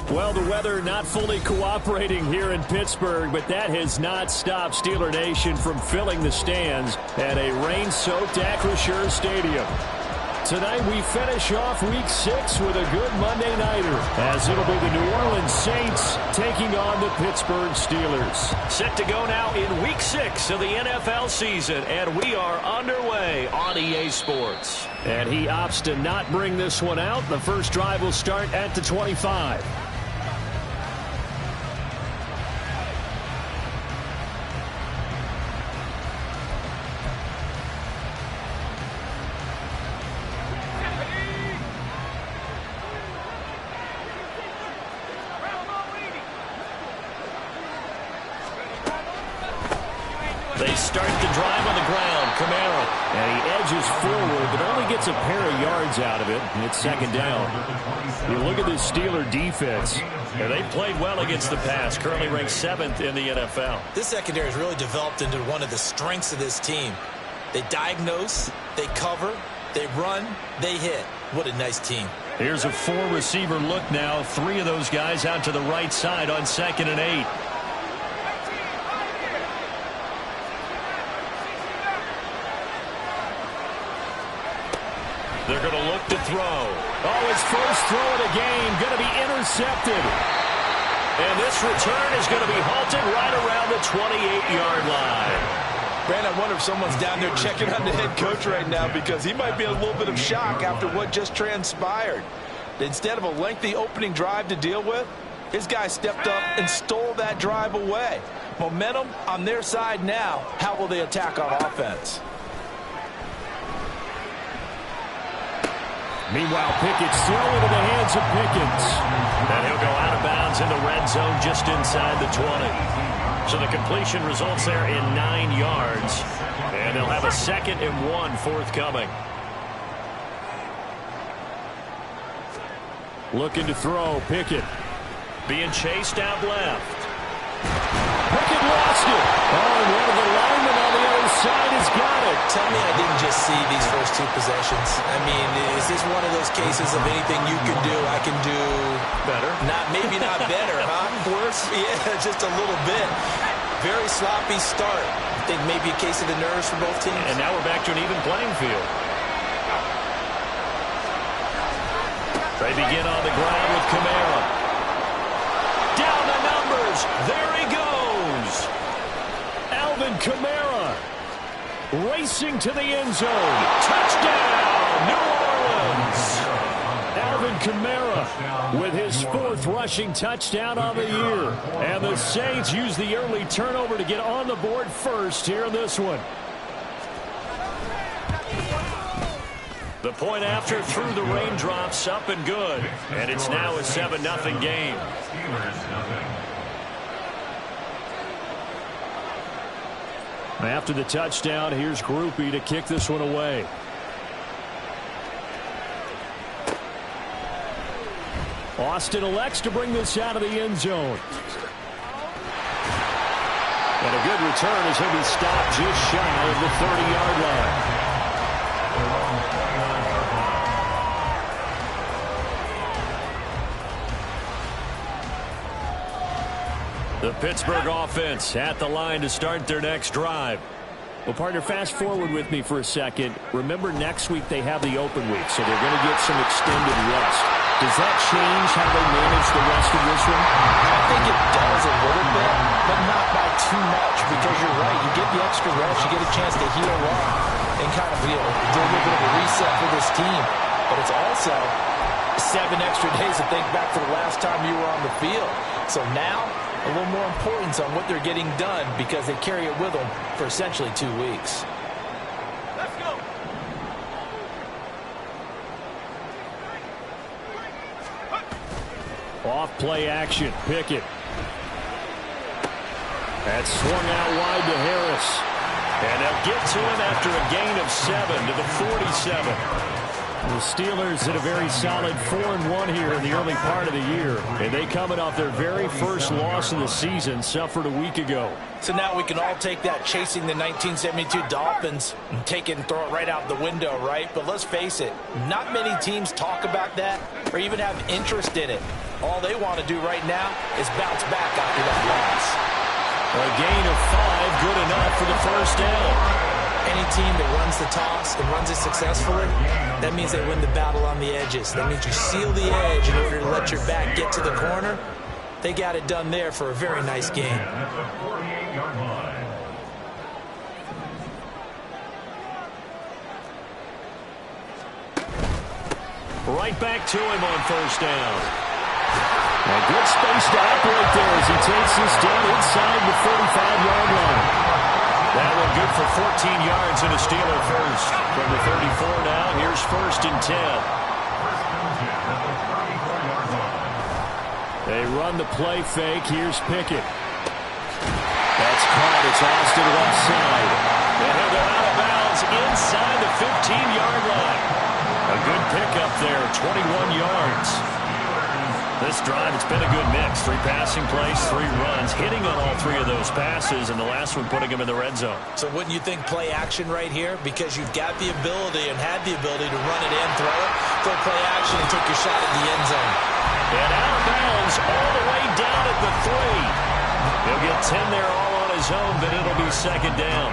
Well, the weather not fully cooperating here in Pittsburgh, but that has not stopped Steeler Nation from filling the stands at a rain-soaked Acrisure Stadium. Tonight we finish off Week 6 with a good Monday nighter, as it'll be the New Orleans Saints taking on the Pittsburgh Steelers. Set to go now in Week 6 of the NFL season, and we are underway on EA Sports. And he opts to not bring this one out. The first drive will start at the 25. They start the drive on the ground. Kamara. And he edges forward, but only gets a pair of yards out of it. And it's second down. You look at this Steeler defense. And they played well against the pass. Currently ranked 7th in the NFL. This secondary has really developed into one of the strengths of this team. They diagnose, they cover, they run, they hit. What a nice team. Here's a 4-receiver look now. 3 of those guys out to the right side on 2nd and 8. They're going to look to throw. Oh, his first throw of the game going to be intercepted. And this return is going to be halted right around the 28-yard line. Brandon, I wonder if someone's down there checking on the head coach right now, because he might be in a little bit of shock after what just transpired. Instead of a lengthy opening drive to deal with, his guy stepped up and stole that drive away. Momentum on their side now. How will they attack on offense? Meanwhile, Pickett's throw into the hands of Pickens. And he'll go out of bounds in the red zone just inside the 20. So the completion results there in 9 yards. And they'll have a 2nd and 1 forthcoming. Looking to throw, Pickett. Being chased out left. Pickett lost it. Oh, and one of the linemen on the other side has got it. Tell me I didn't just see these first 2 possessions. I mean, is this one of those cases of anything you can do, I can do better? Maybe not better, huh? Worse? Yeah, just a little bit. Very sloppy start. I think maybe a case of the nerves for both teams. And now we're back to an even playing field. They begin on the ground with Kamara. Down the numbers. There he goes. Alvin Kamara racing to the end zone. Touchdown, New Orleans. Alvin Kamara with his 4th rushing touchdown on the year. And the Saints use the early turnover to get on the board first here in this one. The point after through the raindrops, up and good. And it's now a 7-0 game. After the touchdown, here's Grupe to kick this one away. Austin elects to bring this out of the end zone. And a good return as he'll be stopped just shy of the 30-yard line. The Pittsburgh offense at the line to start their next drive. Well, partner, fast forward with me for a second. Remember, next week they have the open week, so they're going to get some extended rest. Does that change how they manage the rest of this one? I think it does a little bit, but not by too much, because you're right. You get the extra rest, you get a chance to heal up and kind of do a little bit of a reset for this team. But it's also 7 extra days to think back to the last time you were on the field. So now, a little more importance on what they're getting done, because they carry it with them for essentially 2 weeks. Let's go. Off play action. Pickett. That's swung out wide to Harris. And they'll get to him after a gain of 7 to the 47. The Steelers had a very solid 4-1 here in the early part of the year. And they coming off their very first loss of the season, suffered a week ago. So now we can all take that chasing the 1972 Dolphins and take it and throw it right out the window, right? But let's face it, not many teams talk about that or even have interest in it. All they want to do right now is bounce back after that loss. A gain of 5, good enough for the first down. Any team that runs the toss and runs it successfully, that means they win the battle on the edges. That means you seal the edge in order to let your back get to the corner. They got it done there for a very nice game. Right back to him on first down. A good space to operate there as he takes this down inside the 45-yard line. That one good for 14 yards and a Steeler first. From the 34 now, here's 1st and 10. They run the play fake. Here's Pickett. That's caught. It's Austin left side. And he'll go out of bounds inside the 15-yard line. A good pickup there, 21 yards. This drive, it's been a good mix. 3 passing plays, 3 runs, hitting on all 3 of those passes, and the last one putting him in the red zone. So wouldn't you think play action right here? Because you've got the ability and had the ability to run it in, throw it, go play action and take your shot at the end zone. And out of bounds all the way down at the 3. He'll get 10 there all on his own, but it'll be 2nd down.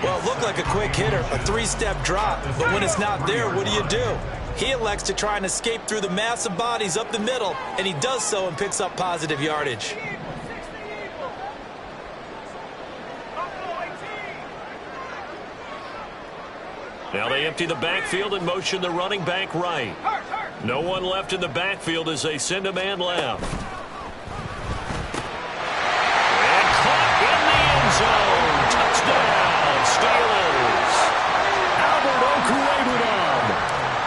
Well, it looked like a quick hitter, a 3-step drop, but when it's not there, what do? He elects to try and escape through the massive bodies up the middle, and he does so and picks up positive yardage. Now they empty the backfield and motion the running back right. No one left in the backfield as they send a man left. And caught in the end zone. Touchdown, Steelers. Albert Okwuegbunam.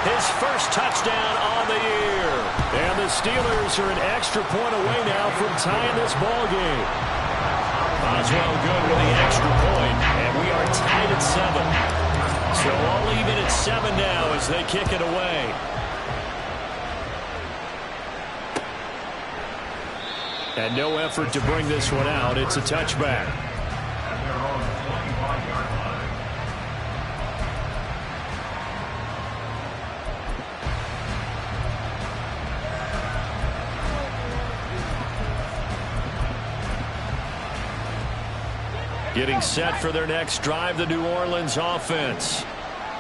His first touchdown on the year. And the Steelers are an extra point away now from tying this ball game. Boswell good with the extra point, and we are tied at 7. So all even at 7 now as they kick it away. And no effort to bring this one out. It's a touchback. Getting set for their next drive, the New Orleans offense.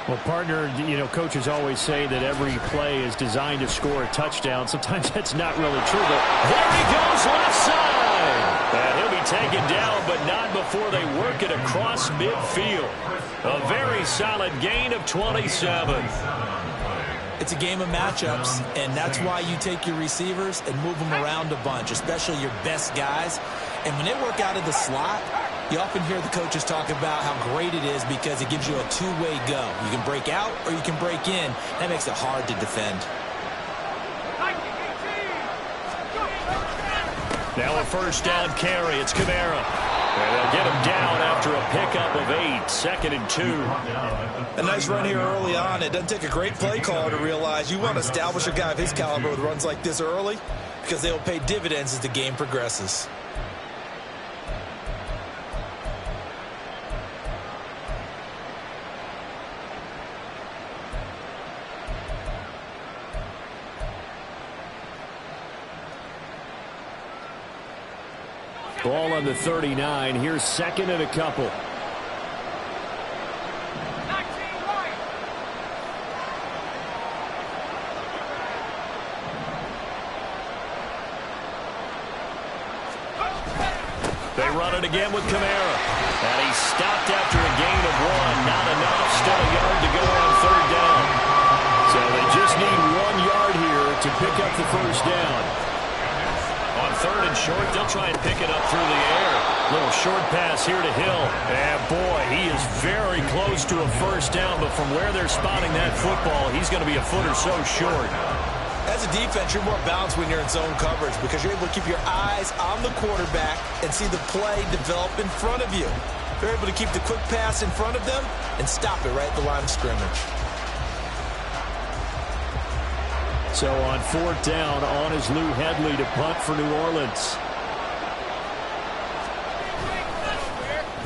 Well, partner, coaches always say that every play is designed to score a touchdown. Sometimes that's not really true, but there he goes left side. And he'll be taken down, but not before they work it across midfield. A very solid gain of 27. It's a game of matchups, and that's why you take your receivers and move them around a bunch, especially your best guys. And when they work out of the slot, you often hear the coaches talk about how great it is because it gives you a two-way go. You can break out or you can break in. That makes it hard to defend. Now a first down carry. It's Kamara. And they'll get him down after a pickup of 8. 2nd and 2. A nice run here early on. It doesn't take a great play caller to realize you want to establish a guy of his caliber with runs like this early because they will pay dividends as the game progresses. Ball on the 39. Here's 2nd and a couple. They run it again with Kamara. And he's stopped after a gain of 1. Not enough. Still a yard to go on 3rd down. So they just need 1 yard here to pick up the first down. On 3rd and short, they'll try and pick it up through the air. Little short pass here to Hill. And boy, he is very close to a first down, but from where they're spotting that football, he's going to be a foot or so short. As a defense, you're more balanced when you're in zone coverage because you're able to keep your eyes on the quarterback and see the play develop in front of you. They're able to keep the quick pass in front of them and stop it right at the line of scrimmage. So on 4th down, on is Lou Hedley to punt for New Orleans.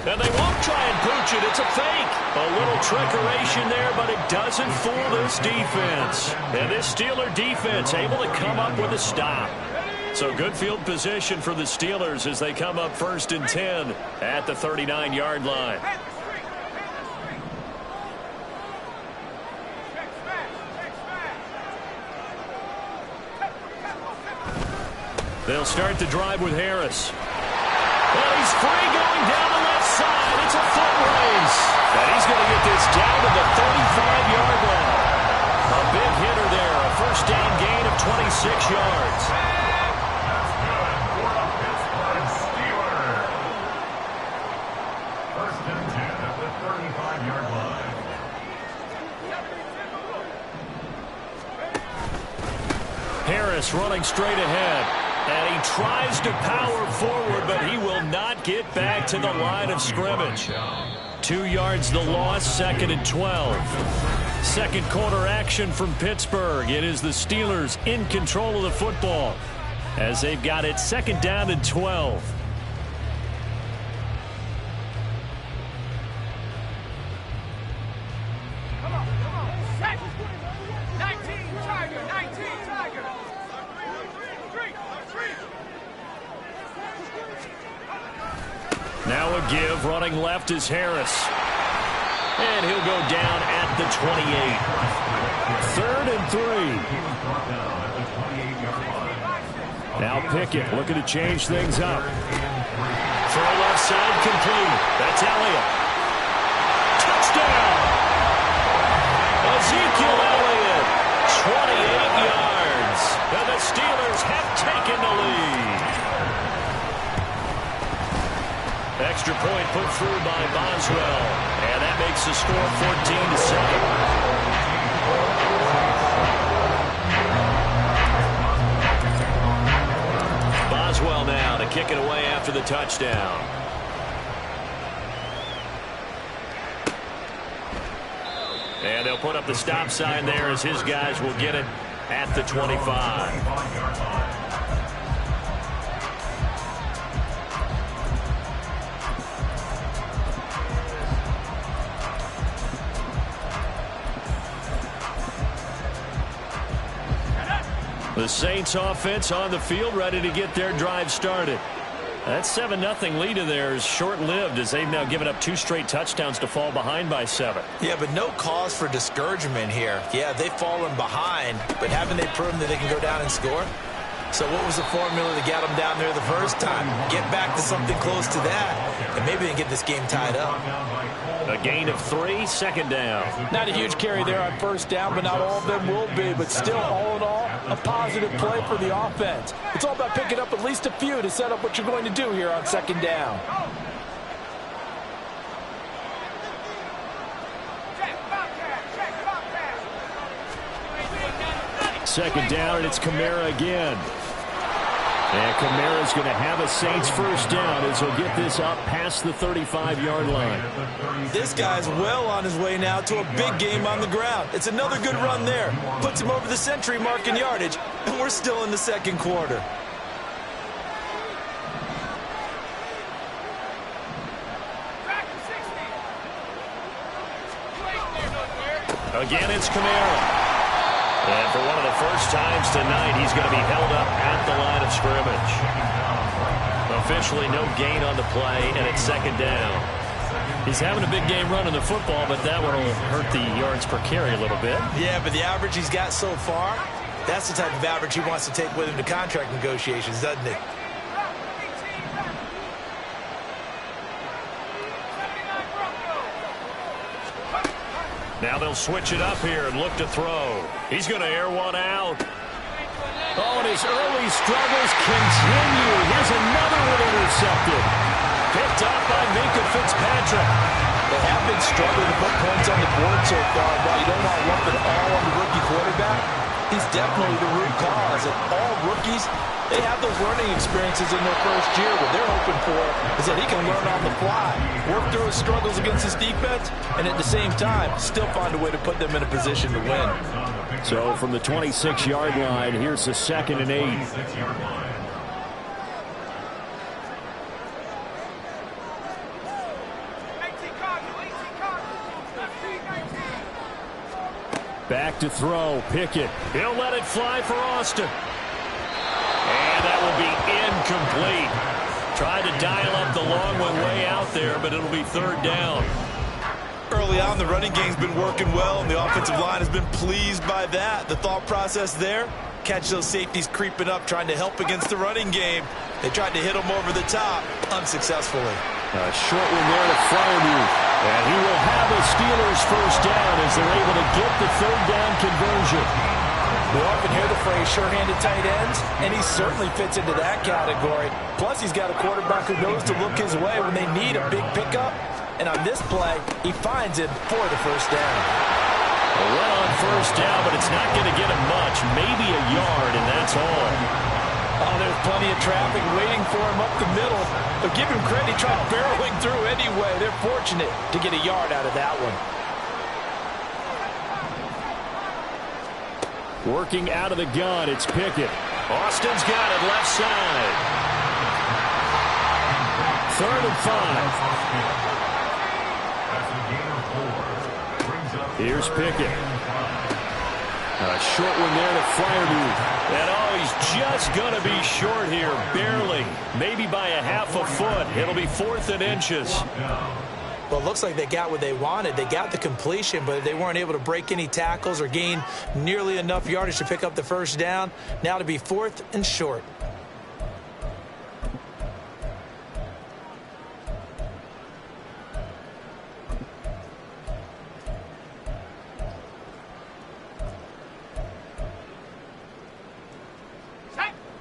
And they won't try and pooch it. It's a fake. A little trickeration there, but it doesn't fool this defense. And this Steeler defense able to come up with a stop. So good field position for the Steelers as they come up 1st and 10 at the 39-yard line. They'll start the drive with Harris. Well, he's free going down the left side. It's a foot race. And he's going to get this down to the 35-yard line. A big hitter there. A first down gain of 26 yards. First and 10 at the 35-yard line. Harris running straight ahead. And he tries to power forward, but he will not get back to the line of scrimmage. 2 yards the loss, 2nd and 12. Second quarter action from Pittsburgh. It is the Steelers in control of the football as they've got it 2nd down and 12. Now a give, running left is Harris. And he'll go down at the 28. 3rd and 3. Now Pickett looking to change things up. Throw left side complete. That's Elliott. Touchdown! Ezekiel Elliott, 28 yards. And the Steelers have taken the lead. Extra point put through by Boswell. And that makes the score 14-7. Boswell now to kick it away after the touchdown. And they'll put up the stop sign there as his guys will get it at the 25. The Saints offense on the field ready to get their drive started. That 7-0 lead of theirs short-lived as they've now given up 2 straight touchdowns to fall behind by 7. Yeah, but no cause for discouragement here. Yeah, they've fallen behind, but haven't they proven that they can go down and score? So what was the formula to get them down there the first time? Get back to something close to that, and maybe they can get this game tied up. A gain of 3, 2nd down. Not a huge carry there on 1st down, but not all of them will be. But still, all in all, a positive play for the offense. It's all about picking up at least a few to set up what you're going to do here on 2nd down. Second down, and it's Kamara again. And Kamara's going to have a Saints first down as he'll get this up past the 35-yard line. This guy's well on his way now to a big game on the ground. It's another good run there. Puts him over the century mark in yardage, and we're still in the 2nd quarter. Again, it's Kamara. And for one of the first times tonight, he's going to be held up at the line of scrimmage. Officially no gain on the play, and it's 2nd down. He's having a big game running the football, but that one will hurt the yards per carry a little bit. Yeah, but the average he's got so far, that's the type of average he wants to take with him to contract negotiations, doesn't it? Now they'll switch it up here and look to throw. He's going to air one out. Oh, and his early struggles continue. Here's another one intercepted. Picked up by Minkah Fitzpatrick. They have been struggling to put points on the board so far. While you don't want to lump it all on the rookie quarterback, he's definitely the root cause. And all rookies, they have those learning experiences in their first year. What they're hoping for is that he can learn on the fly, work through his struggles against his defense, and at the same time, still find a way to put them in a position to win. So from the 26-yard line, here's the 2nd and 8. Back to throw, Pickett. He'll let it fly for Austin. And that will be incomplete. Tried to dial up the long one way out there, but it'll be 3rd down. Early on, the running game's been working well, and the offensive line has been pleased by that. The thought process there, catch those safeties creeping up, trying to help against the running game. They tried to hit them over the top, unsuccessfully. A short one there to Freiermuth. And he will have a Steelers first down as they're able to get the 3rd down conversion. We often hear the phrase sure-handed tight ends, and he certainly fits into that category. Plus, he's got a quarterback who knows to look his way when they need a big pickup. And on this play, he finds it for the first down. A run on first down, but it's not going to get him much. Maybe a yard, and that's all. Oh, there's plenty of traffic waiting for him up the middle. But give him credit, he tried barreling through anyway. They're fortunate to get a yard out of that one. Working out of the gun, it's Pickett. Austin's got it left side. 3rd and 5. Here's Pickett. A short one there to Freiermuth. And he's just going to be short here, barely. Maybe by a half a foot. It'll be 4th and inches. Well, it looks like they got what they wanted. They got the completion, but they weren't able to break any tackles or gain nearly enough yardage to pick up the first down. Now to be 4th and short.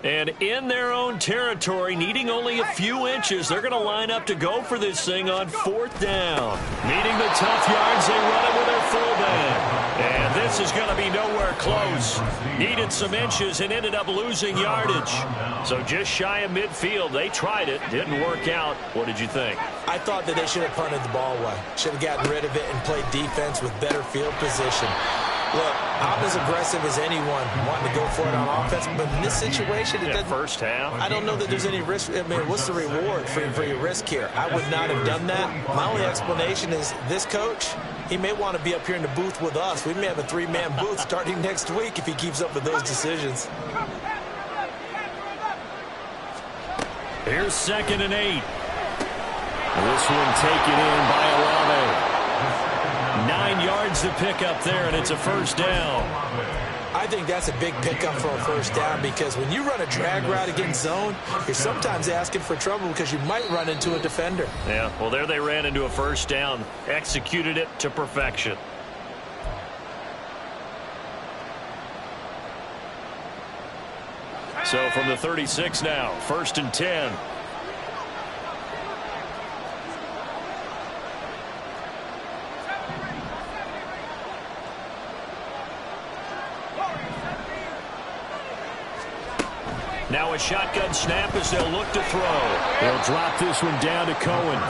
And in their own territory, needing only a few inches, they're going to line up to go for this thing on 4th down. Needing the tough yards, they run it with their fullback. And this is going to be nowhere close. Needed some inches and ended up losing yardage. So just shy of midfield. They tried it. Didn't work out. What did you think? I thought that they should have punted the ball away. Should have gotten rid of it and played defense with better field position. Look, I'm as aggressive as anyone wanting to go for it on offense, but in this situation, it doesn't. First half. I don't know that there's any risk. I mean, what's the reward for your risk here? I would not have done that. My only explanation is this coach, he may want to be up here in the booth with us. We may have a 3-man booth starting next week if he keeps up with those decisions. Here's 2nd and 8. This one taken in by Olave. 9 yards to pick up there, and it's a first down. I think that's a big pickup for a first down because when you run a drag route against zone, you're sometimes asking for trouble because you might run into a defender. Yeah, well, there they ran into a first down, executed it to perfection. So from the 36 now, 1st and 10. Now a shotgun snap as they'll look to throw. They'll drop this one down to Cohen.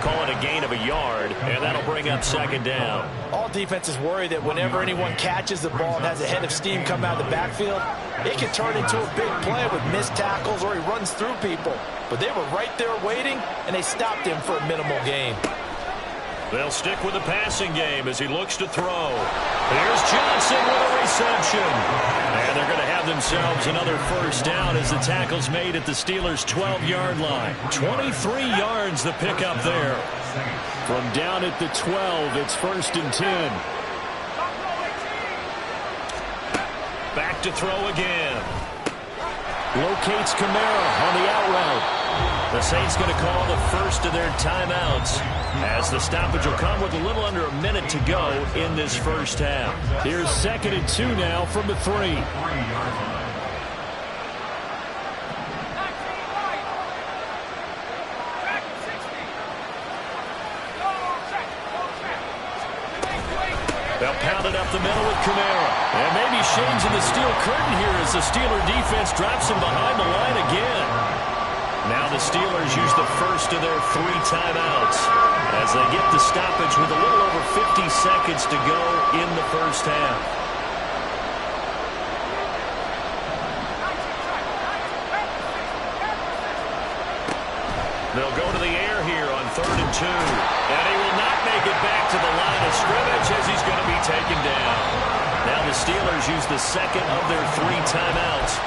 Call it a gain of a yard, and that'll bring up 2nd down. All defenses worry that whenever anyone catches the ball and has a head of steam come out of the backfield, it can turn into a big play with missed tackles or he runs through people. But they were right there waiting, and they stopped him for a minimal gain. They'll stick with the passing game as he looks to throw. Here's Johnson with a reception. And they're going to have themselves another first down as the tackle's made at the Steelers' 12-yard line. 23 yards the pickup there. From down at the 12, it's 1st and 10. Back to throw again. Locates Kamara on the out route. The Saints going to call the first of their timeouts as the stoppage will come with a little under a minute to go in this first half. Here's 2nd and 2 now from the 3. They'll pound it up the middle with Kamara. And maybe shades in the steel curtain here as the Steeler defense drops him behind the line again. Now the Steelers use the first of their 3 timeouts as they get the stoppage with a little over 50 seconds to go in the first half. They'll go to the air here on 3rd and 2. And he will not make it back to the line of scrimmage as he's going to be taken down. Now the Steelers use the second of their 3 timeouts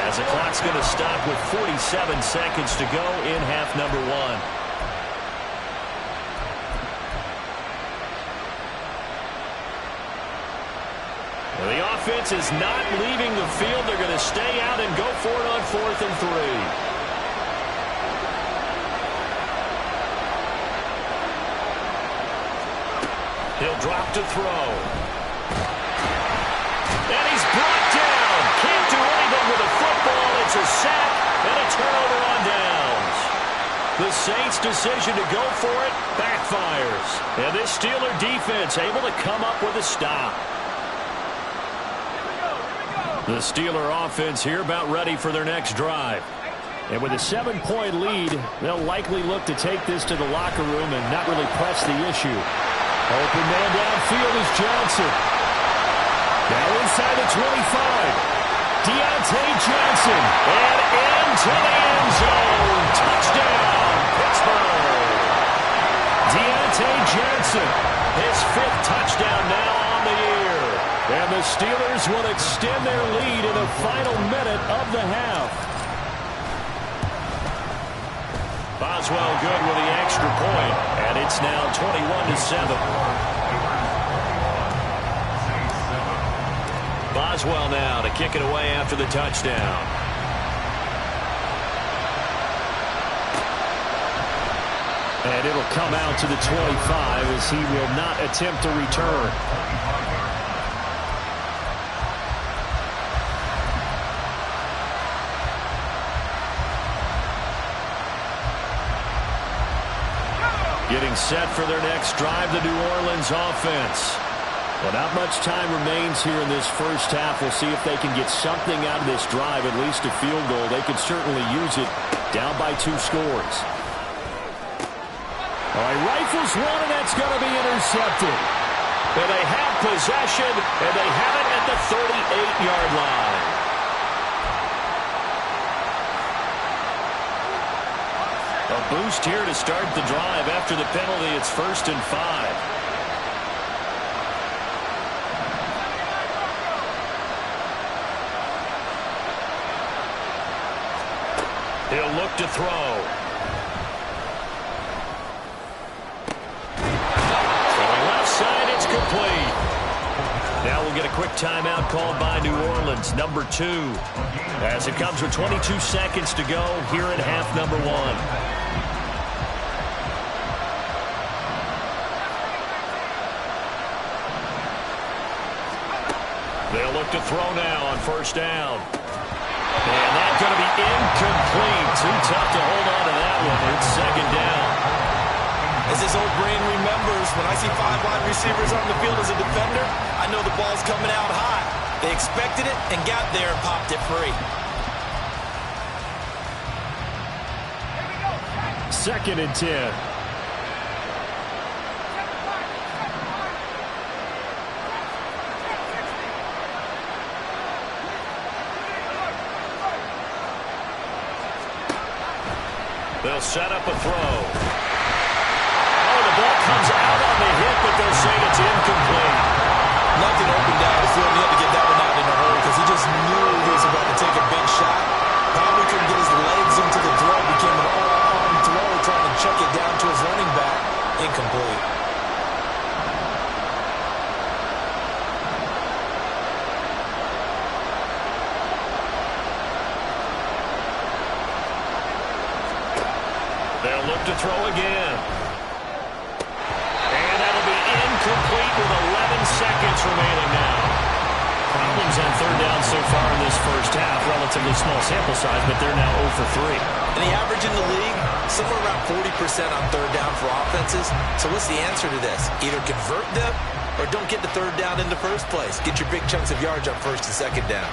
as the clock's going to stop with 47 seconds to go in half number 1. The offense is not leaving the field. They're going to stay out and go for it on 4th and 3. He'll drop to throw. And he's brought down. Can't do anything with a football. It's a sack and a turnover on downs. The Saints' decision to go for it backfires. And this Steeler defense able to come up with a stop. The Steeler offense here about ready for their next drive. And with a 7-point lead, they'll likely look to take this to the locker room and not really press the issue. Open man downfield is Johnson. Now inside the 25. Deontay Johnson. And into the end zone. Touchdown, Pittsburgh. Deontay Johnson. His 5th touchdown now on the year. And the Steelers will extend their lead in the final minute of the half. Boswell good with the extra point, and it's now 21-7. Boswell now to kick it away after the touchdown. And it'll come out to the 25 as he will not attempt to return. Getting set for their next drive, the New Orleans offense. Well, not much time remains here in this first half. We'll see if they can get something out of this drive, at least a field goal. They could certainly use it down by 2 scores. All right, rifles one, and that's going to be intercepted. And they have possession, and they have it at the 38-yard line. A boost here to start the drive. After the penalty, it's 1st and 5. He'll look to throw. Throwing left side, it's complete. Now we'll get a quick timeout called by New Orleans, number 2. As it comes with 22 seconds to go here in half number 1. They'll look to throw now on 1st down. And that's going to be incomplete. Too tough to hold on to that one. It's 2nd down. As this old brain remembers, when I see 5 wide receivers on the field as a defender, I know the ball's coming out high. They expected it and got there and popped it free. 2nd and 10. They'll set up a throw. Oh, the ball comes out on the hit, but they'll say it's incomplete. Nothing open down the field. He had to get that one out in a hurry because he just knew he was about to take a big shot. Probably couldn't get his legs into the throw. Became an all-arm throw, trying to check it down to his running back. Incomplete. They'll look to throw again. And that'll be incomplete with 11 seconds remaining now. Problems on 3rd down so far in this first half. Relatively small sample size, but they're now 0 for 3. And the average in the league, somewhere around 40% on 3rd down for offenses. So what's the answer to this? Either convert them or don't get the third down in the first place. Get your big chunks of yards on first and second down.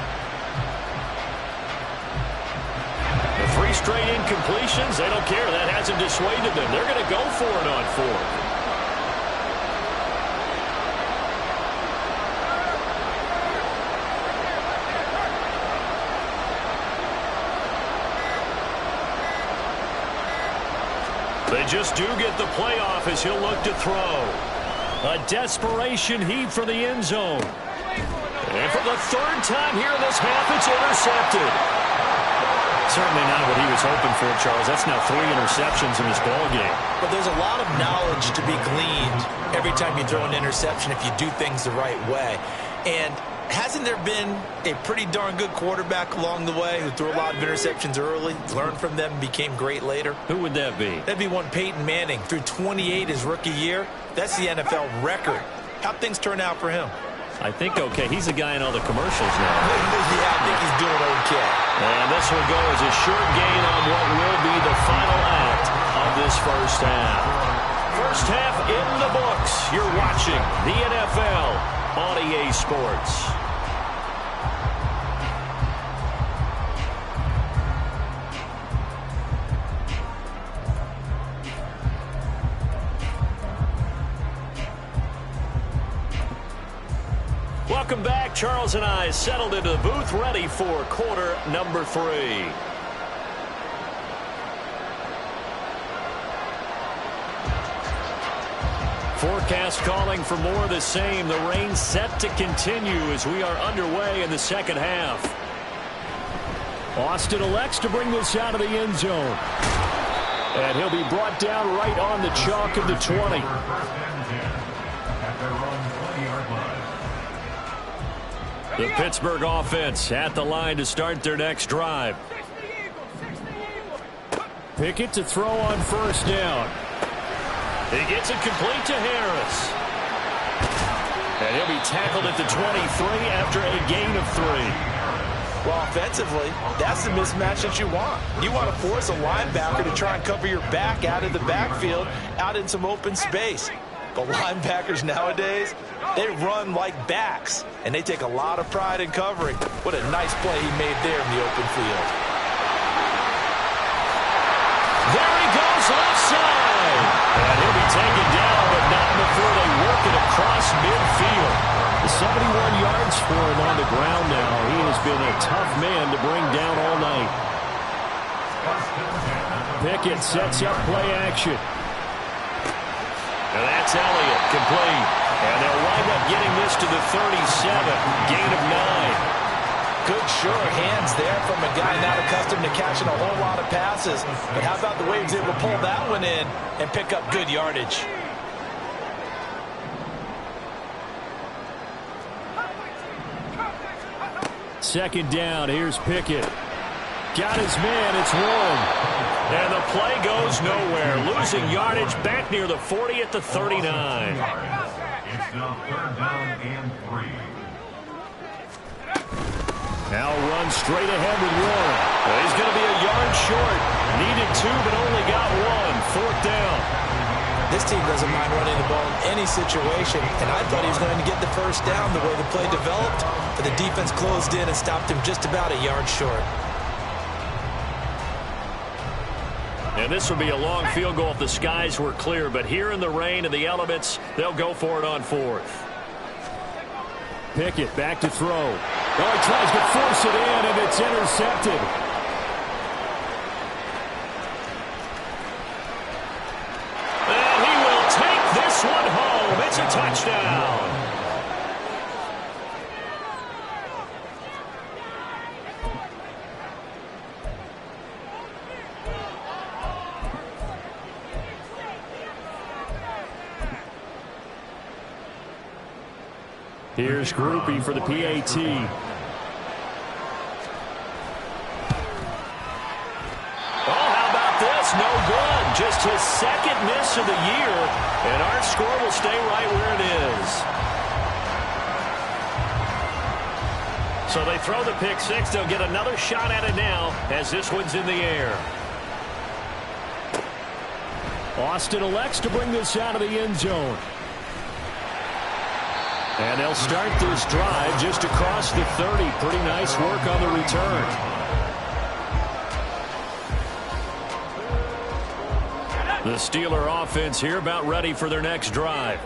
The 3 straight incompletions, they don't care. That hasn't dissuaded them. They're going to go for it on 4th. They just do get the playoff as he'll look to throw. A desperation heave for the end zone. And for the 3rd time here in this half, it's intercepted. Certainly not what he was hoping for, Charles. That's now 3 interceptions in this ball game. But there's a lot of knowledge to be gleaned every time you throw an interception if you do things the right way. And hasn't there been a pretty darn good quarterback along the way who threw a lot of interceptions early, learned from them, and became great later? Who would that be? That'd be one Peyton Manning. Threw 28 his rookie year. That's the NFL record. How'd things turn out for him? I think okay. He's a guy in all the commercials now. Yeah, I think he's doing okay. And this will go as a short gain on what will be the final act of this first half. First half in the books. You're watching the NFL on EA Sports. Welcome back. Charles and I settled into the booth, ready for quarter number 3. Forecast calling for more of the same. The rain set to continue as we are underway in the second half. Austin elects to bring this out of the end zone. And he'll be brought down right on the chalk of the 20. The Pittsburgh offense at the line to start their next drive. Pickett to throw on first down. He gets it complete to Harris. And he'll be tackled at the 23 after a gain of 3. Well, offensively, that's the mismatch that you want. You want to force a linebacker to try and cover your back out of the backfield, out in some open space. But linebackers nowadays, they run like backs, and they take a lot of pride in covering. What a nice play he made there in the open field. There he goes, left side. And he'll be taken down, but not before they work it across midfield. 71 yards for him on the ground now. He has been a tough man to bring down all night. Pickett sets up play action. And that's Elliott, complete. And they'll wind up getting this to the 37, gain of 9. Good sure hands there from a guy not accustomed to catching a whole lot of passes. But how about the way he was able to pull that one in and pick up good yardage? Second down, here's Pickett. Got his man, it's Warren. And the play goes nowhere. Losing yardage back near the 40 at the 39. It's now 3rd down and 3. Now run straight ahead with Warren. He's going to be a yard short. Needed 2, but only got 1. 4th down. This team doesn't mind running the ball in any situation, and I thought he was going to get the first down the way the play developed, but the defense closed in and stopped him just about a yard short. And this would be a long field goal if the skies were clear, but here in the rain and the elements, they'll go for it on 4th. Pickett back to throw. Oh, he tries to force it in, and it's intercepted. And he will take this one home. It's a touchdown. Here's Groupie for the PAT. Oh, how about this? No good. Just his 2nd miss of the year. And our score will stay right where it is. So they throw the pick 6. They'll get another shot at it now as this one's in the air. Austin elects to bring this out of the end zone. And they'll start this drive just across the 30. Pretty nice work on the return. The Steeler offense here about ready for their next drive.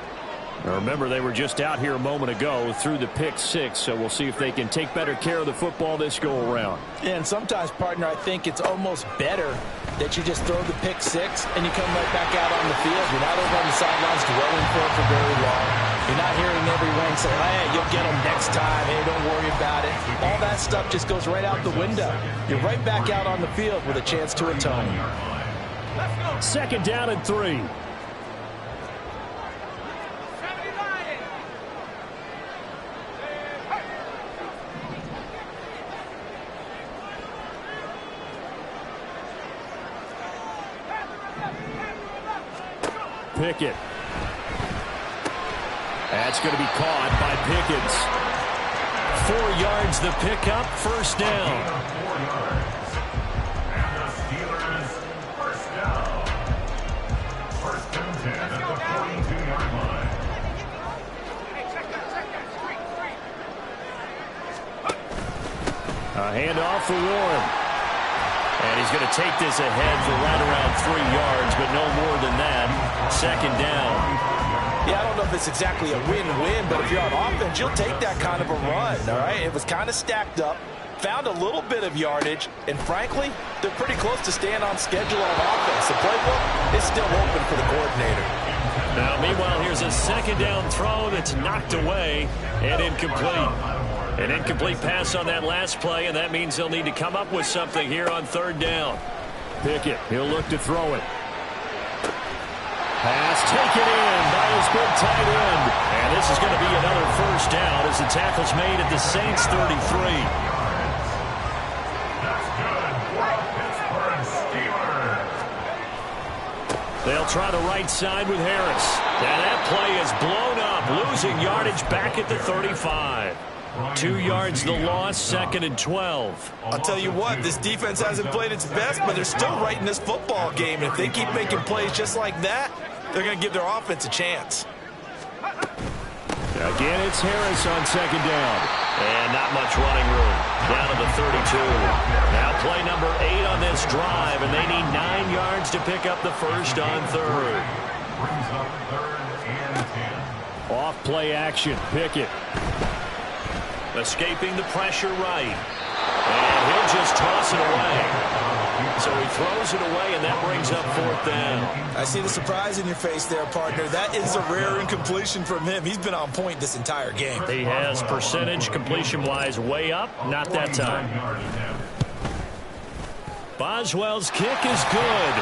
Now remember, they were just out here a moment ago through the pick 6, so we'll see if they can take better care of the football this go-around. And sometimes, partner, I think it's almost better that you just throw the pick 6 and you come right back out on the field. You're not over on the sidelines dwelling for very long. You're not hearing everyone say, hey, you'll get them next time. Hey, don't worry about it. All that stuff just goes right out the window. You're right back out on the field with a chance to atone. Second down and 3. Pickett. That's going to be caught by Pickens. 4 yards the pickup, first down. 4 yards. And the Steelers first down. First and 10 at the 42-yard line. A handoff for Warren. And he's going to take this ahead for right around 3 yards, but no more than that. Second down. Yeah, I don't know if it's exactly a win-win, but if you're on offense, you'll take that kind of a run, all right? It was kind of stacked up, found a little bit of yardage, and frankly, they're pretty close to staying on schedule on offense. The playbook is still open for the coordinator. Now, meanwhile, here's a second down throw that's knocked away and incomplete. An incomplete pass on that last play, and that means they'll need to come up with something here on third down. Pickett, he'll look to throw it. Pass taken in by his big tight end. And this is going to be another first down as the tackle's made at the Saints 33. That's good for a Pittsburgh Steelers. They'll try the right side with Harris. And that play is blown up, losing yardage back at the 35. 2 yards the loss, second and 12. I'll tell you what, this defense hasn't played its best, but they're still right in this football game. And if they keep making plays just like that, they're going to give their offense a chance. Again, it's Harris on second down. And not much running room. Down to the 32. Now play number 8 on this drive, and they need 9 yards to pick up the first on third. Brings up third and 10. Off play action, Pickett. Escaping the pressure right. And he'll just toss it away. So he throws it away, and that brings up fourth down. I see the surprise in your face there, partner. That is a rare incompletion from him. He's been on point this entire game. He has percentage completion-wise way up. Not that time. Boswell's kick is good.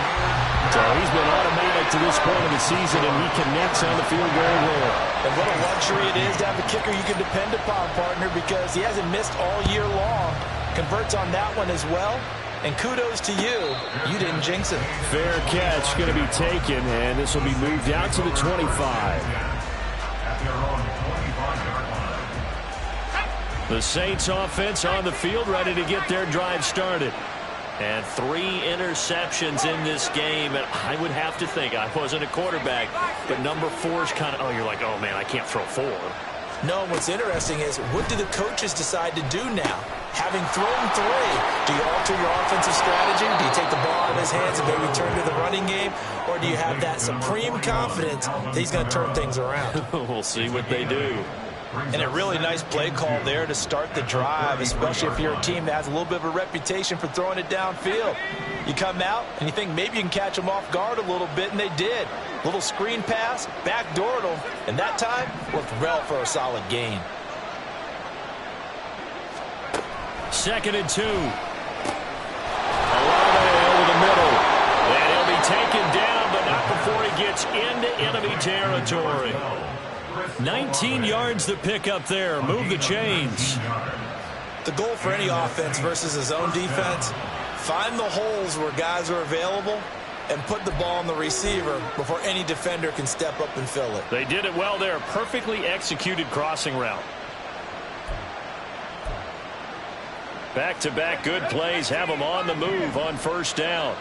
So he's been automatic to this point of the season, and he connects on the field very well. And what a luxury it is to have a kicker you can depend upon, partner, because he hasn't missed all year long. Converts on that one as well. And kudos to you. You didn't jinx it. Fair catch going to be taken, and this will be moved out to the 25. The Saints offense on the field, ready to get their drive started. And 3 interceptions in this game. And I would have to think, I wasn't a quarterback, but number 4 is kind of, oh, you're like, oh, man, I can't throw 4. No, what's interesting is, what do the coaches decide to do now? Having thrown 3, do you alter your offensive strategy? Do you take the ball out of his hands and maybe turn to the running game? Or do you have that supreme confidence that he's going to turn things around? We'll see what they do. And a really nice play call there to start the drive, especially if you're a team that has a little bit of a reputation for throwing it downfield. You come out and you think maybe you can catch them off guard a little bit, and they did. Little screen pass, backdoored them, and that time looked well for a solid gain. Second and 2. Olave over the middle. And he'll be taken down, but not before he gets into enemy territory. 19 yards to pick up there. Move the chains. The goal for any offense versus his own defense, find the holes where guys are available and put the ball on the receiver before any defender can step up and fill it. They did it well there. Perfectly executed crossing route. Back-to-back good plays have them on the move on first down.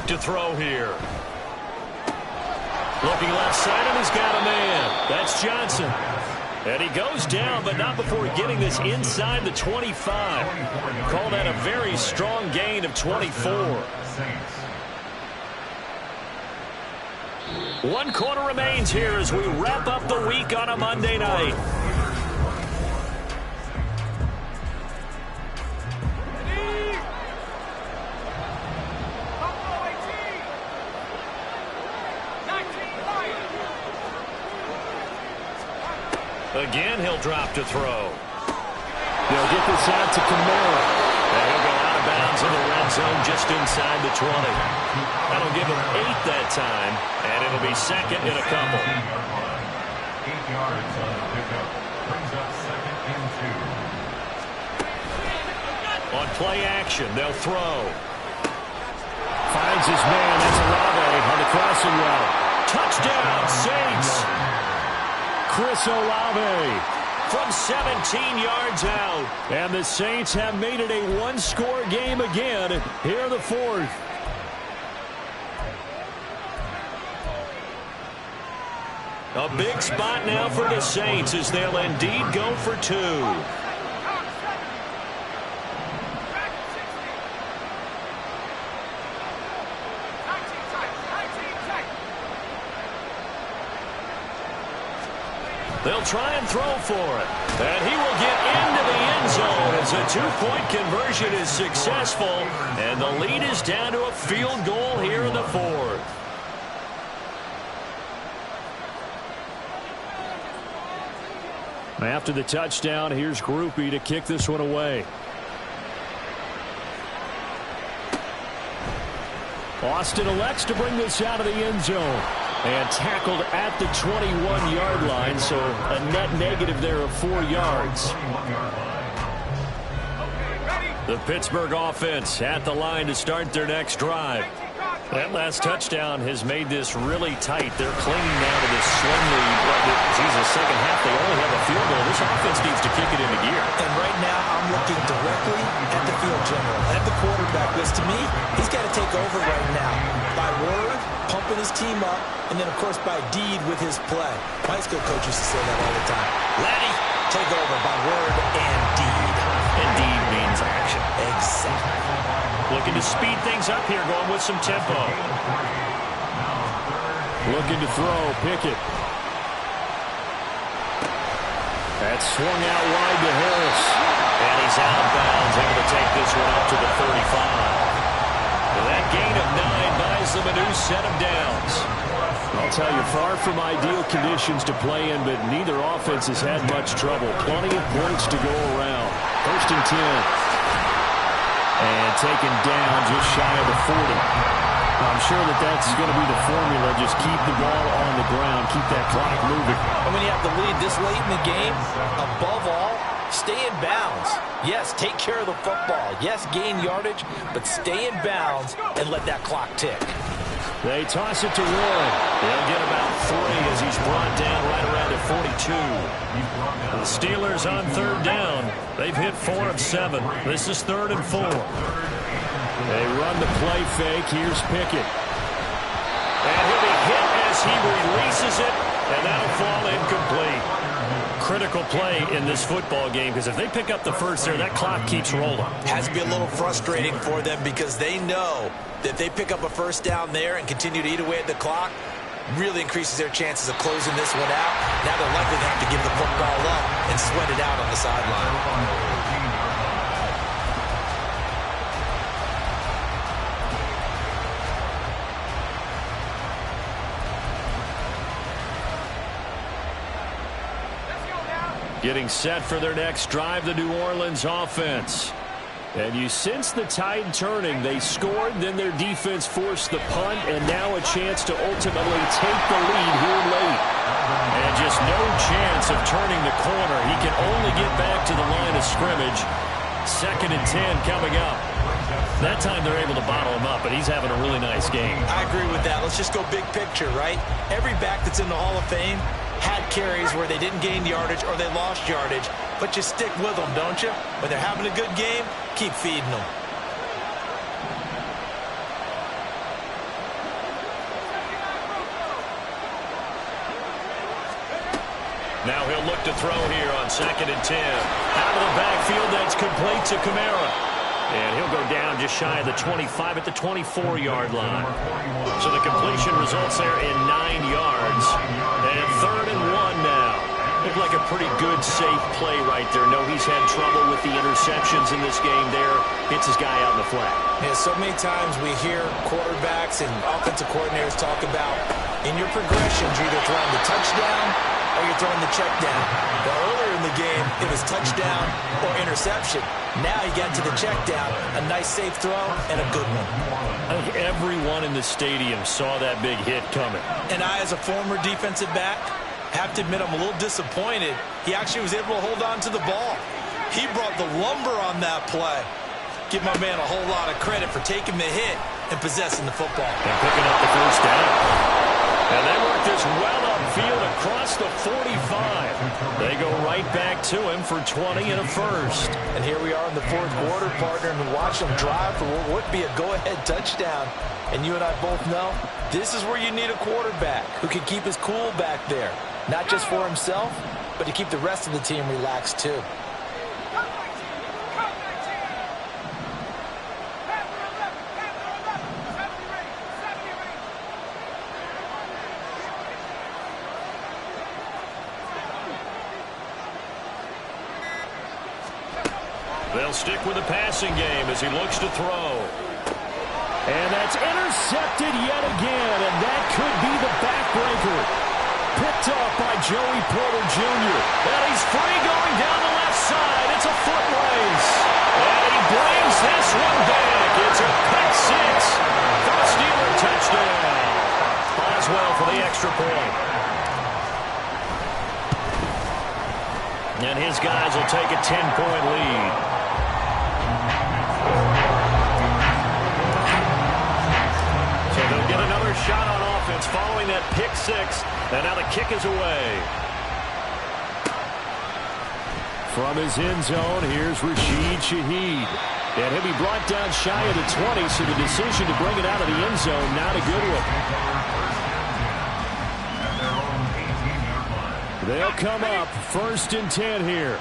to throw here. Looking left side, and he's got a man. That's Johnson. And he goes down, but not before getting this inside the 25. Call that a very strong gain of 24. 1 quarter remains here as we wrap up the week on a Monday night. Again, he'll drop to throw. They'll get this out to Kamara. And he'll go out of bounds in the red zone just inside the 20. That'll give him 8 that time, and it'll be second in a couple. 8 yards on the pickup. Brings up second and 2. On play action, they'll throw. Finds his man. That's Olave on the crossing route. Touchdown, Saints. Chris Olave from 17 yards out. And the Saints have made it a one-score game again here in the fourth. A big spot now for the Saints as they'll indeed go for 2. They'll try and throw for it. And he will get into the end zone as a 2-point conversion is successful. And the lead is down to a field goal here in the fourth. After the touchdown, here's Grupe to kick this one away. Austin elects to bring this out of the end zone. And tackled at the 21-yard line, so a net negative there of 4 yards. The Pittsburgh offense at the line to start their next drive. That last touchdown has made this really tight. They're clinging now to this slim lead. The second half, they only have a field goal. This offense needs to kick it into gear. And right now, I'm looking directly at the field general, at the quarterback, because to me, he's got to take over right now. By word, pumping his team up, and then, of course, by deed with his play. My high school coach used to say that all the time. Laddie, take over by word and deed. And deed means action. Exactly. Looking to speed things up here, going with some tempo. Looking to throw, Pickett. That's swung out wide to Harris. And he's out of bounds, able to take this one up to the 35. That gain of 9 buys them a new set of downs. I'll tell you, far from ideal conditions to play in, but neither offense has had much trouble. Plenty of points to go around. 1st and 10. And taken down just shy of the 40. I'm sure that's going to be the formula. Just keep the ball on the ground. Keep that clock moving. And when you have the lead this late in the game, above all, stay in bounds. Yes, take care of the football. Yes, gain yardage, but stay in bounds and let that clock tick. They toss it to Warren. They'll get about 3 as he's brought down right around at 42. The Steelers on 3rd down. They've hit 4 of 7. This is 3rd and 4. They run the play fake. Here's Pickett. And he'll be hit as he releases it, and that'll fall incomplete. Critical play in this football game, because if they pick up the first there, that clock keeps rolling. Has to be a little frustrating for them because they know that if they pick up a first down there and continue to eat away at the clock, really increases their chances of closing this one out. Now they're likely to have to give the football up and sweat it out on the sideline. Getting set for their next drive, the New Orleans offense. And you sense the tide turning. They scored, then their defense forced the punt, and now a chance to ultimately take the lead here late. And just no chance of turning the corner. He can only get back to the line of scrimmage. 2nd and 10 coming up. That time they're able to bottle him up, but he's having a really nice game. I agree with that. Let's just go big picture, right? Every back that's in the Hall of Fame had carries where they didn't gain yardage or they lost yardage, but you stick with them, don't you? When they're having a good game, keep feeding them. Now he'll look to throw here on 2nd and 10. Out of the backfield, that's complete to Kamara. And he'll go down just shy of the 25 at the 24-yard line. So the completion results there in 9 yards. And 3rd and 1 now. Looked like a pretty good, safe play right there. No, he's had trouble with the interceptions in this game there. Hits his guy out in the flat. Yeah, so many times we hear quarterbacks and offensive coordinators talk about in your progressions, you're either throwing the touchdown or you're throwing the check down. Well, earlier in the game, it was touchdown or interception. Now he got to the check down, a nice safe throw, and a good one. I think everyone in the stadium saw that big hit coming. And I, as a former defensive back, have to admit I'm a little disappointed. He actually was able to hold on to the ball. He brought the lumber on that play. Give my man a whole lot of credit for taking the hit and possessing the football. And picking up the first down. And they work this well upfield across the 45. They go right back to him for 20 and a first. And here we are in the 4th quarter, partner, and watch them drive for what would be a go-ahead touchdown. And you and I both know this is where you need a quarterback who can keep his cool back there. Not just for himself, but to keep the rest of the team relaxed too. They'll stick with the passing game as he looks to throw. And that's intercepted yet again, and that could be the backbreaker. Picked off by Joey Porter Jr. And he's free going down the left side. It's a foot race. And he brings this one back. It's a pick 6 for a Steeler touchdown. Boswell for the extra point. And his guys will take a 10-point lead. So they'll get another shot on offense following that pick 6. And now the kick is away. From his end zone, here's Rashid Shaheed. And he'll be brought down shy of the 20, so the decision to bring it out of the end zone, not a good one. They'll come up 1st and 10 here.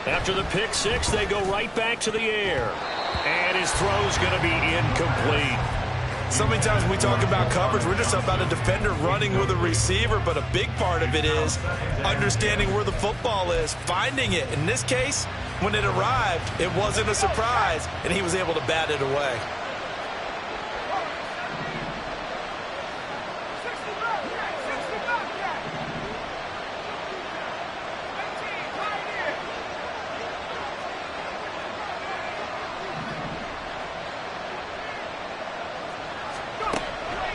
After the pick 6, they go right back to the air. And his throw's going to be incomplete. So many times when we talk about coverage, we're just about a defender running with a receiver, but a big part of it is understanding where the football is, finding it. In this case, when it arrived, it wasn't a surprise, and he was able to bat it away.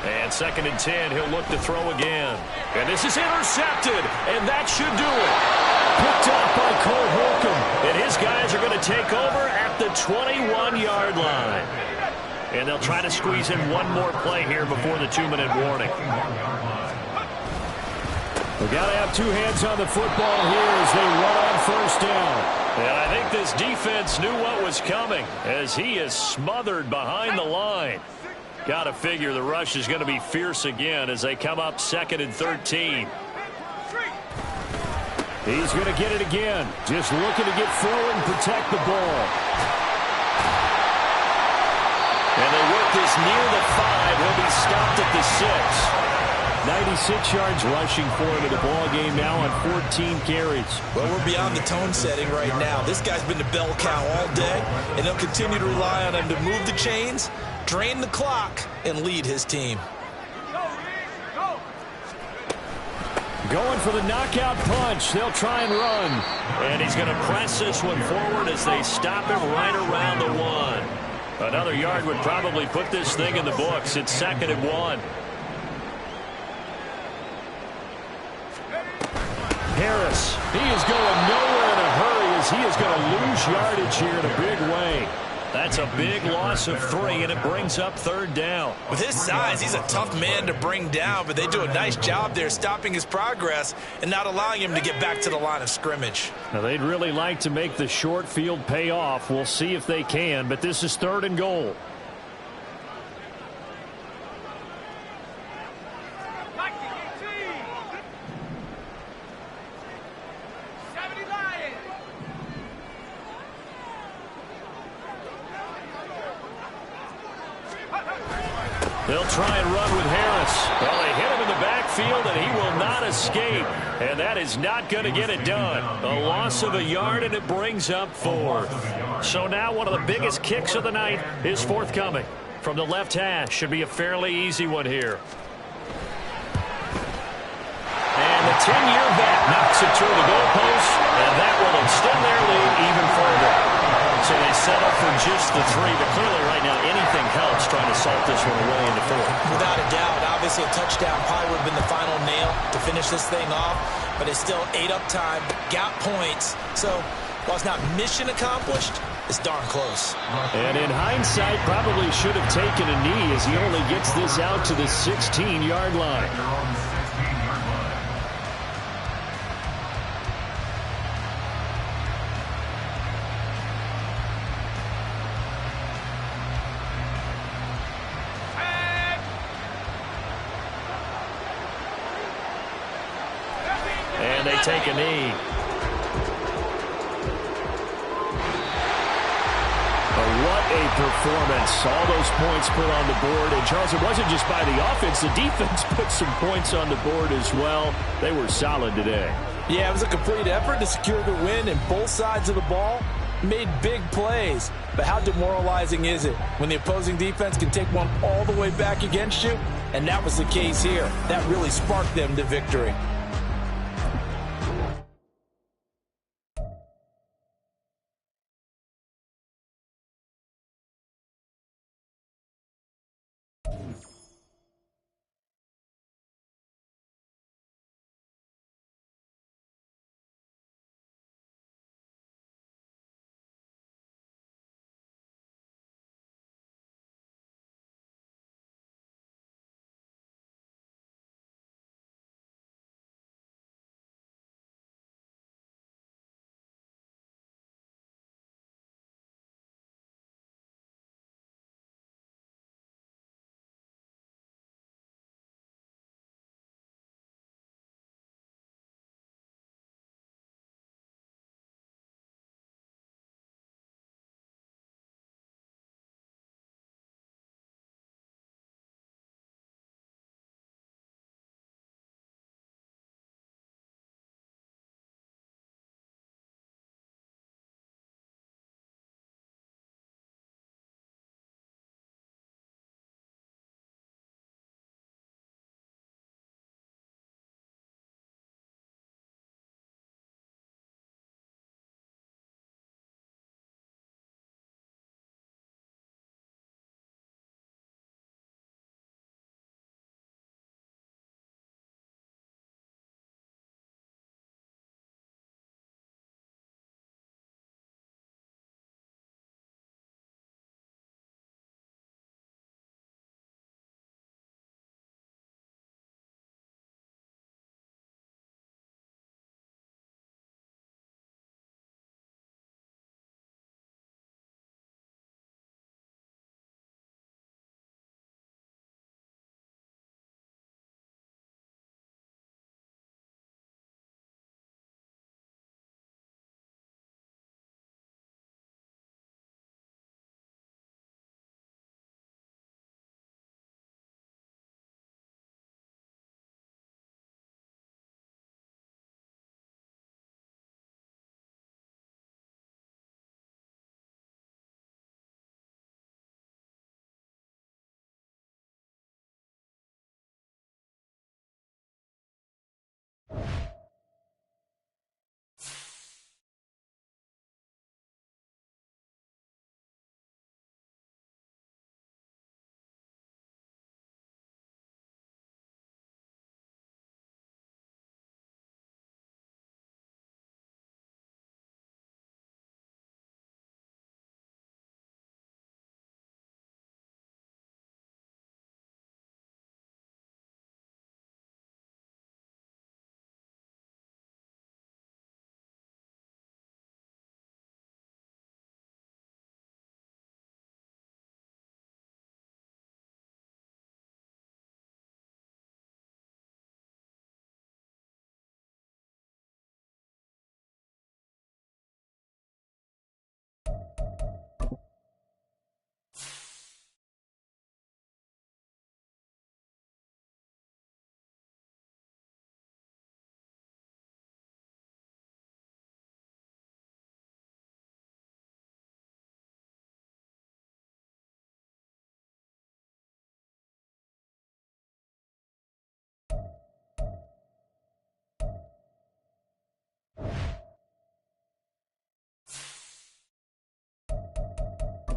And 2nd and 10, he'll look to throw again. And this is intercepted, and that should do it. Picked off by Cole Holcomb, and his guys are going to take over at the 21-yard line. And they'll try to squeeze in one more play here before the 2-minute warning. We've got to have two hands on the football here as they run on 1st down. And I think this defense knew what was coming as he is smothered behind the line. Got to figure the rush is going to be fierce again as they come up 2nd and 13. He's going to get it again. Just looking to get forward and protect the ball. And they work this near the 5. He'll be stopped at the 6. 96 yards rushing for him in the ball game now on 14 carries. Well, we're beyond the tone setting right now. This guy's been the bell cow all day, and they'll continue to rely on him to move the chains, drain the clock, and lead his team. Going for the knockout punch. They'll try and run. And he's going to press this one forward as they stop him right around the 1. Another yard would probably put this thing in the books. It's 2nd and 1. Harris, he is going nowhere in a hurry as he is going to lose yardage here in a big way. That's a big loss of 3, and it brings up 3rd down. With his size, he's a tough man to bring down, but they do a nice job there stopping his progress and not allowing him to get back to the line of scrimmage. Now, they'd really like to make the short field pay off. We'll see if they can, but this is 3rd and goal. They'll try and run with Harris. Well, they hit him in the backfield, and he will not escape. And that is not going to get it done. A loss of a yard, and it brings up 4. So now one of the biggest kicks of the night is forthcoming. From the left hash, should be a fairly easy one here. And the 10-year vet knocks it through the goalpost, and that will extend their lead even further. So they settle for just the 3, but clearly right now anything helps trying to salt this one away into 4. Without a doubt, obviously a touchdown probably would have been the final nail to finish this thing off, but it's still ate up time, got points. So while it's not mission accomplished, it's darn close. And in hindsight, probably should have taken a knee as he only gets this out to the 16-yard line. And they take a knee. What a performance. All those points put on the board. And, Charles, it wasn't just by the offense. The defense put some points on the board as well. They were solid today. Yeah, it was a complete effort to secure the win, and both sides of the ball made big plays. But how demoralizing is it when the opposing defense can take one all the way back against you? And that was the case here. That really sparked them to victory.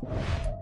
down.